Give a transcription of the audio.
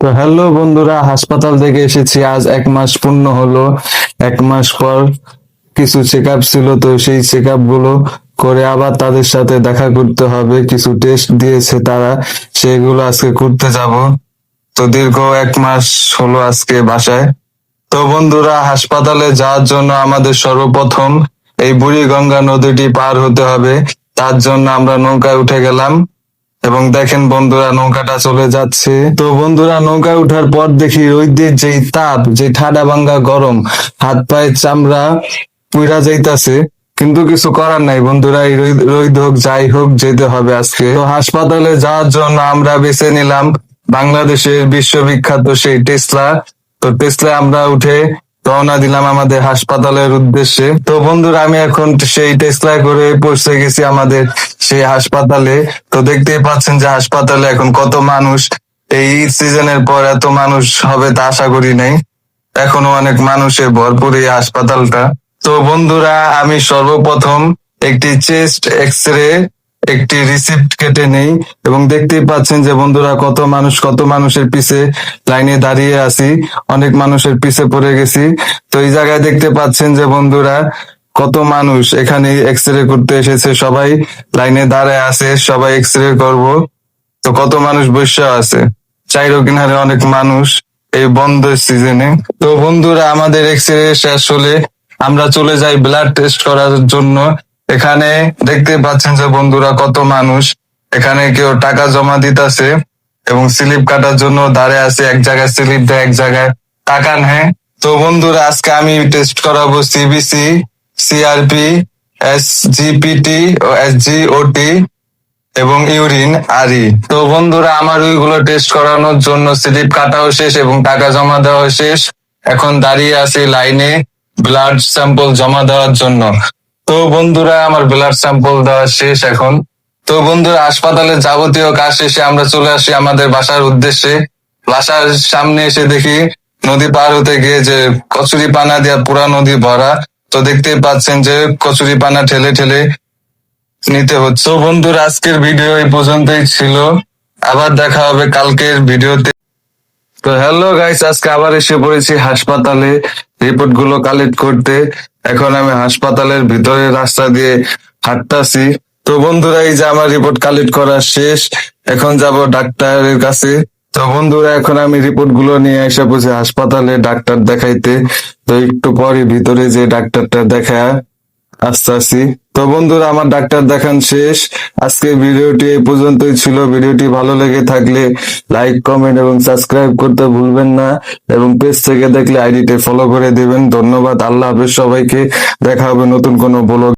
তো হ্যালো বন্ধুরা, হাসপাতাল থেকে এসেছি। আজ 1 মাস পূর্ণ হলো। 1 মাস পর কিছু চেক আপ ছিল, তো সেই চেক আপ গুলো করে আবার তাদের সাথে দেখা করতে হবে। কিছু টেস্ট দিয়েছে তারা, সেগুলো আজকে করতে যাব। তো দীর্ঘ 1 মাস হলো আজকে বাসায়। তো বন্ধুরা, হাসপাতালে যাওয়ার জন্য আমাদের সর্বপ্রথম এই বুড়িগঙ্গা নদীটি পার হতে হবে। তার জন্য আমরা নৌকায় উঠে গেলাম এবং দেখেন বন্ধুরা, নৌকাটা চলে যাচ্ছে। তো বন্ধুরা, নৌকায় ওঠার পর দেখি রোদের যেই তাপ, যে ঠাডা ভাঙ্গা গরম, হাত পায়ের চামড়া পুইরা যাইতাছে। কিন্তু কিছু করার নাই বন্ধুরা, এই রোদ হোক যাই হোক, যেতে হবে আজকে। তো হাসপাতালে যাওয়ার জন্য আমরা বেছে নিলাম বাংলাদেশের বিশ্ববিখ্যাত সেই টেসলা। তো টেসলা আমরা উঠে রওনা দিলাম আমাদের হাসপাতালের উদ্দেশ্যে। তো বন্ধুরা, আমি এখন সেই টেসলায় করে পৌঁছে গেছি আমাদের সেই হাসপাতালে। তো দেখতেই পাচ্ছেন যে হাসপাতালে এখন কত মানুষ। এই সিজনের পর এত মানুষ হবে তা আশা করি নাই। এখনো অনেক মানুষের ভরপুর এই হাসপাতালটা। তো বন্ধুরা, আমি সর্বপ্রথম একটি চেস্ট এক্স রে একটি রিসিপ্ট কেটে নেই এবং দেখতেই পাচ্ছেন যে বন্ধুরা, কত মানুষের পিছে লাইনে দাঁড়িয়ে আছি। অনেক মানুষের পিছে পড়ে গেছি। তো এই জায়গায় দেখতে পাচ্ছেন যে বন্ধুরা, কত মানুষ এখানে এক্স রে করতে এসেছে। সবাই লাইনে দাঁড়ায় আছে, সবাই এক্স রে করবো। তো কত মানুষ বসে আছে, চাইরো কিনারে অনেক মানুষ এই বন্ধ সিজনে। তো বন্ধুরা, আমাদের এক্স রে শেষ হলে আমরা চলে যাই ব্লাড টেস্ট করার জন্য। এখানে দেখতে পাচ্ছেন যে বন্ধুরা, কত মানুষ এখানে কেউ টাকা জমা দিতেছে এবং স্লিপ কাটার জন্য দাঁড়ায় আছে। এক জায়গায় স্লিপ দেয়, এক জায়গায় টাকা নেয়। তো বন্ধুরা, আজকে আমি টেস্ট করাবো সিবিসি, সিআরপি, এসজিপিটি ও এসজিওটি এবং ইউরিন আরি। তো বন্ধুরা, আমার ওইগুলো টেস্ট করানোর জন্য স্লিপ কাটাও শেষ এবং টাকা জমা দেওয়া শেষ। এখন দাঁড়িয়ে আছি লাইনে ব্লাড স্যাম্পল জমা দেওয়ার জন্য। তো বন্ধুরা, আমার ব্লাড স্যাম্পল দেওয়া শেষ এখন। তো বন্ধুরা, হাসপাতালের যাবতীয় কাজ শেষে আমরা চলে আসি আমাদের বাসার উদ্দেশ্যে। বাসার সামনে এসে দেখি নদী পার হতে গিয়ে যে কচুরি পানা দিয়া পুরা নদী ভরা। তো দেখতেই পাচ্ছেন যে কচুরি পানা ঠেলে ঠেলে নিতে হচ্ছে। তো বন্ধুরা, আজকের ভিডিও এই পর্যন্তই ছিল। আবার দেখা হবে কালকের ভিডিওতে। তো হ্যালো গাইস, আজকে আবার এসে পড়েছি হাসপাতালে রিপোর্ট গুলো কালেক্ট করতে। এখন আমি হাসপাতালের ভিতরে রাস্তা দিয়ে হাঁটতাছি। তো বন্ধুরা, এই যে আমার রিপোর্ট কালেক্ট করা শেষ। এখন যাব ডাক্তারের কাছে। তো বন্ধুরা, এখন আমি রিপোর্ট গুলো নিয়ে এসে পড়েছি হাসপাতালে ডাক্তার দেখাইতে। তো একটু পরে ভিতরে যে ডাক্তারটা দেখা আসছি। তো বন্ধুরা, আমার ডাক্তার দেখান শেষ। আজকে ভিডিওটি এই পর্যন্তই ছিল। ভিডিওটি ভালো লেগে থাকলে লাইক, কমেন্ট এবং সাবস্ক্রাইব করতে ভুলবেন না এবং পেজ থেকে দেখলে আইডিতে ফলো করে দিবেন। ধন্যবাদ। আল্লাহ হাফেজ সবাইকে। দেখা হবে নতুন কোনো ব্লগ।